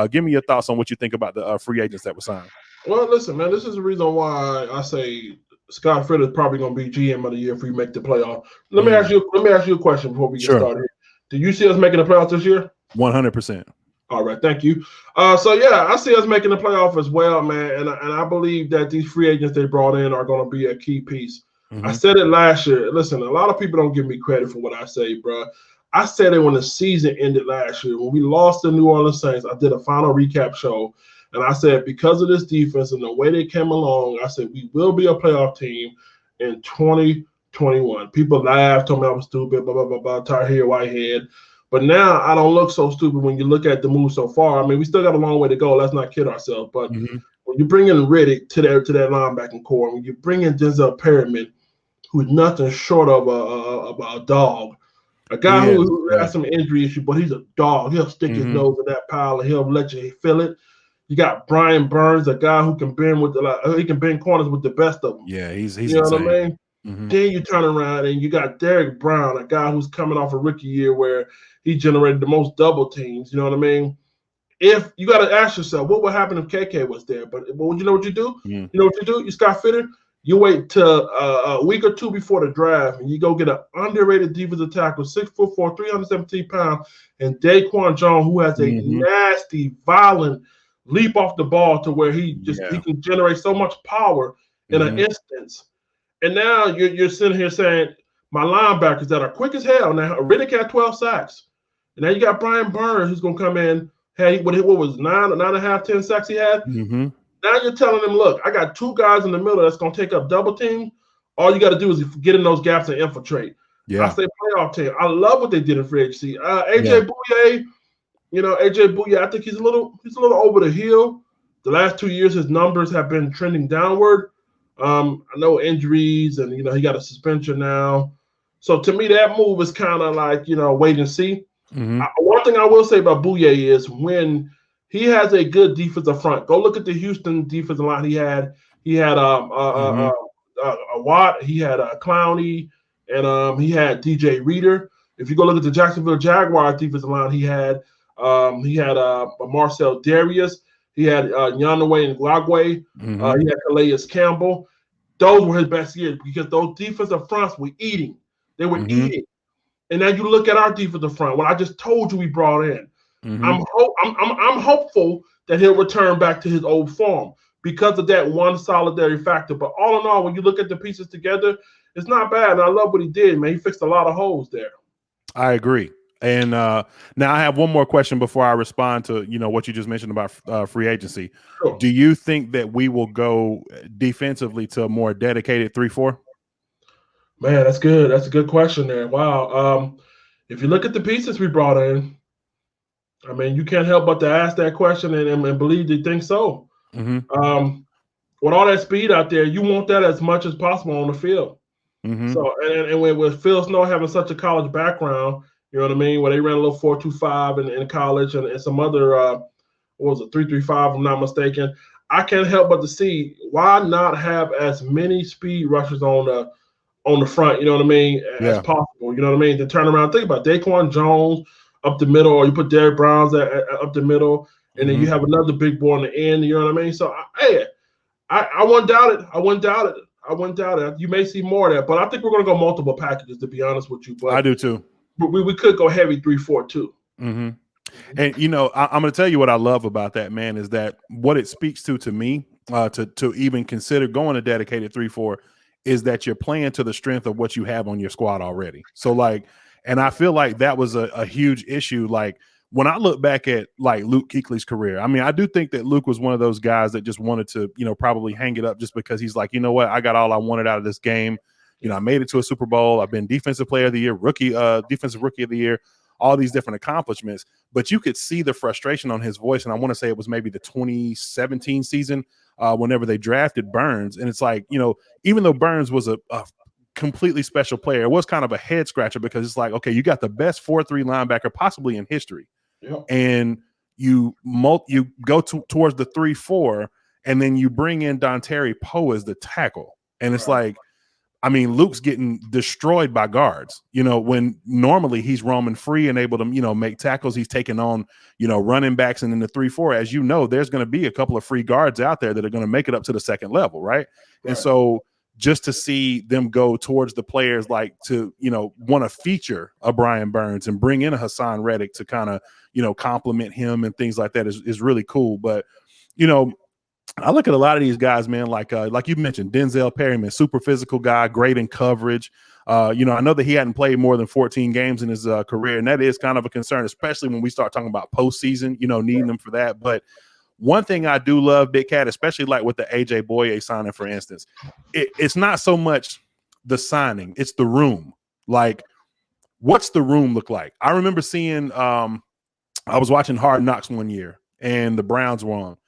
Give me your thoughts on what you think about the free agents that were signed. Well, listen, man, this is the reason why I say Scott Fitter's probably going to be GM of the year if we make the playoff. Let me ask you a question before we get started here. Do you see us making the playoffs this year? 100%. All right, thank you. So yeah, I see us making the playoff as well, man, and I believe that these free agents they brought in are going to be a key piece. I said it last year. Listen, a lot of people don't give me credit for what I say, bro. I said it when the season ended last year. When we lost the New Orleans Saints, I did a final recap show, and I said because of this defense and the way they came along, I said we will be a playoff team in 2021. People laughed, told me I was stupid, blah, blah, blah, blah, tired here, whitehead. But now I don't look so stupid when you look at the move so far. I mean, we still got a long way to go. Let's not kid ourselves. But when you bring in Riddick to that linebacking core, when you bring in Denzel Perryman, who's nothing short of a dog, a guy who has some injury issue, but he's a dog. He'll stick his nose in that pile and he'll let you feel it. You got Brian Burns, a guy who can bend he can bend corners with the best of them. Yeah, he's you know insane. what I mean. Then you turn around and you got Derek Brown, a guy who's coming off a rookie year where he generated the most double teams. You know what I mean? If you got to ask yourself, what would happen if KK was there? But you know what you do? You know what you do? You Scott Fitter. You wait till a week or two before the draft, and you go get an underrated defensive tackle, 6'4", 317 pounds, and Daquan Jones, who has a nasty, violent leap off the ball to where he can generate so much power in an instance. And now you're sitting here saying my linebackers that are quick as hell. Now Riddick had 12 sacks, and now you got Brian Burns who's going to come in. Hey, what was 9.5, 10 sacks he had? Now you're telling them, look, I got two guys in the middle that's going to take up double team. All you got to do is get in those gaps and infiltrate. I say playoff team. I love what they did in free agency. AJ Bouye, I think he's a little over the hill. The last 2 years, his numbers have been trending downward. I know injuries, and he got a suspension now. So to me, that move is kind of like wait and see. One thing I will say about Bouye is when he has a good defensive front. Go look at the Houston defensive line. He had a Watt, he had a Clowney, and he had DJ Reader. If you go look at the Jacksonville Jaguars defensive line, he had Marcel Darius. He had Yanaway Ngwagwe. He had Calais Campbell. Those were his best years because those defensive fronts were eating. They were eating. And now you look at our defensive front. What I just told you we brought in. I'm hopeful that he'll return back to his old form because of that one solidarity factor. But all in all, when you look at the pieces together, it's not bad. And I love what he did, man. He fixed a lot of holes there. I agree. And now I have one more question before I respond to what you just mentioned about free agency. Sure. Do you think that we will go defensively to a more dedicated 3-4? Man, that's good. That's a good question there. Wow. If you look at the pieces we brought in, I mean, you can't help but to ask that question and believe you think so. With all that speed out there, you want that as much as possible on the field. So, and with Phil Snow having such a college background, you know what I mean, where they ran a little 4.25 in college and some other, 3.35, if I'm not mistaken. I can't help but to see why not have as many speed rushers on the front, you know what I mean, as possible. You know what I mean? To turn around, think about Daquan Jones up the middle, or you put Derek Browns up the middle, and then you have another big boy on the end. You know what I mean? So, I wouldn't doubt it. I wouldn't doubt it. You may see more of that, but I think we're going to go multiple packages, to be honest with you. But I do too. But we could go heavy 3-4 too. And I'm going to tell you what I love about that, man, is that what it speaks to me, to even consider going a dedicated 3-4, is that you're playing to the strength of what you have on your squad already. So and I feel like that was a huge issue. Like when I look back at like Luke Kuechly's career, I mean, I do think that Luke was one of those guys that just wanted to, probably hang it up just because he's like, you know what, I got all I wanted out of this game. I made it to a Super Bowl. I've been defensive player of the year, defensive rookie of the year, all these different accomplishments. But you could see the frustration on his voice. And I want to say it was maybe the 2017 season whenever they drafted Burns. And it's like, even though Burns was a completely special player, it was kind of a head scratcher because it's like, okay, you got the best 4-3 linebacker possibly in history. And you go towards the 3-4, and then you bring in Dontari Poe as the tackle. And it's like, I mean, Luke's getting destroyed by guards, when normally he's roaming free and able to, make tackles. He's taking on, running backs, and in the 3-4, as you know, there's going to be a couple of free guards out there that are going to make it up to the second level. Right. And so just to see them go towards the players, like to, want to feature a Brian Burns and bring in a Hassan Reddick to kind of, compliment him and things like that is really cool. But, I look at a lot of these guys, man, like you mentioned, Denzel Perryman, super physical guy, great in coverage. I know that he hadn't played more than 14 games in his career, and that is kind of a concern, especially when we start talking about postseason, needing them for that. But one thing I do love, Big Katt, especially like with the AJ Boye signing, for instance, it's not so much the signing, it's the room. Like, what's the room look like? I remember seeing I was watching Hard Knocks one year, and the Browns were on.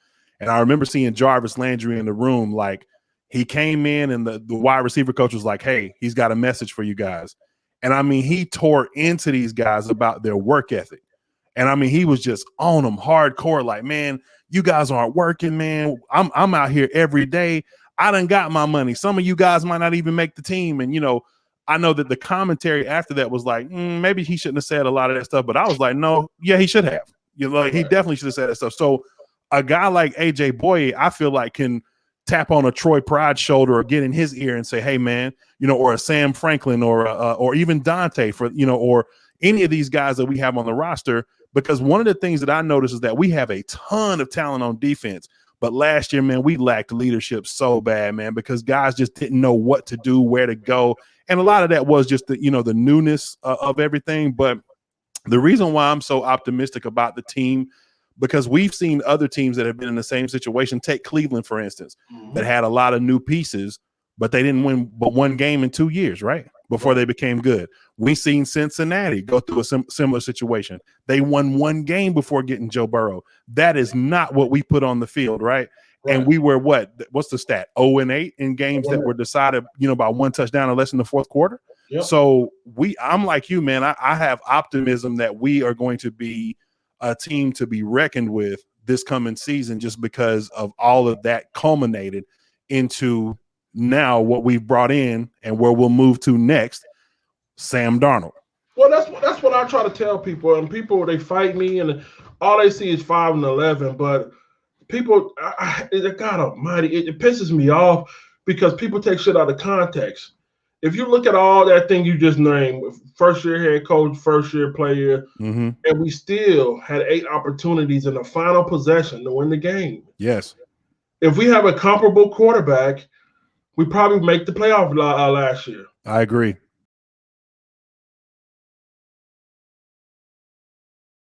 And I remember seeing Jarvis Landry in the room. Like, he came in and the wide receiver coach was like, hey, he's got a message for you guys. And I mean, he tore into these guys about their work ethic. And I mean, he was just on them hardcore. Like, man, you guys aren't working, man. I'm out here every day. I done got my money. Some of you guys might not even make the team. And, I know that the commentary after that was like, maybe he shouldn't have said a lot of that stuff. But I was like, no, yeah, he should have. He definitely should have said that stuff. So a guy like AJ Boye, I feel like, can tap on a Troy Pride's shoulder or get in his ear and say, hey, man, or a Sam Franklin or even Dante or any of these guys that we have on the roster. Because one of the things that I noticed is that we have a ton of talent on defense. But last year, man, we lacked leadership so bad, man, because guys just didn't know what to do, where to go. And a lot of that was just the newness of everything. But the reason why I'm so optimistic about the team, because we've seen other teams that have been in the same situation. Take Cleveland, for instance, that had a lot of new pieces, but they didn't win but one game in 2 years, right? Before they became good. We've seen Cincinnati go through a similar situation. They won one game before getting Joe Burrow. That is not what we put on the field, right? And we were what's the stat? 0-8 in games that were decided, by one touchdown or less in the fourth quarter. Yep. So I'm like you, man. I have optimism that we are going to be a team to be reckoned with this coming season, just because of all of that culminated into now what we've brought in and where we'll move to next, Sam Darnold. Well, that's what I try to tell people, and people, they fight me, and all they see is 5-11. But people, God Almighty, it pisses me off because people take shit out of context. If you look at all that thing you just named, first-year head coach, first-year player, and we still had 8 opportunities in the final possession to win the game. Yes. If we have a comparable quarterback, we probably make the playoff last year. I agree.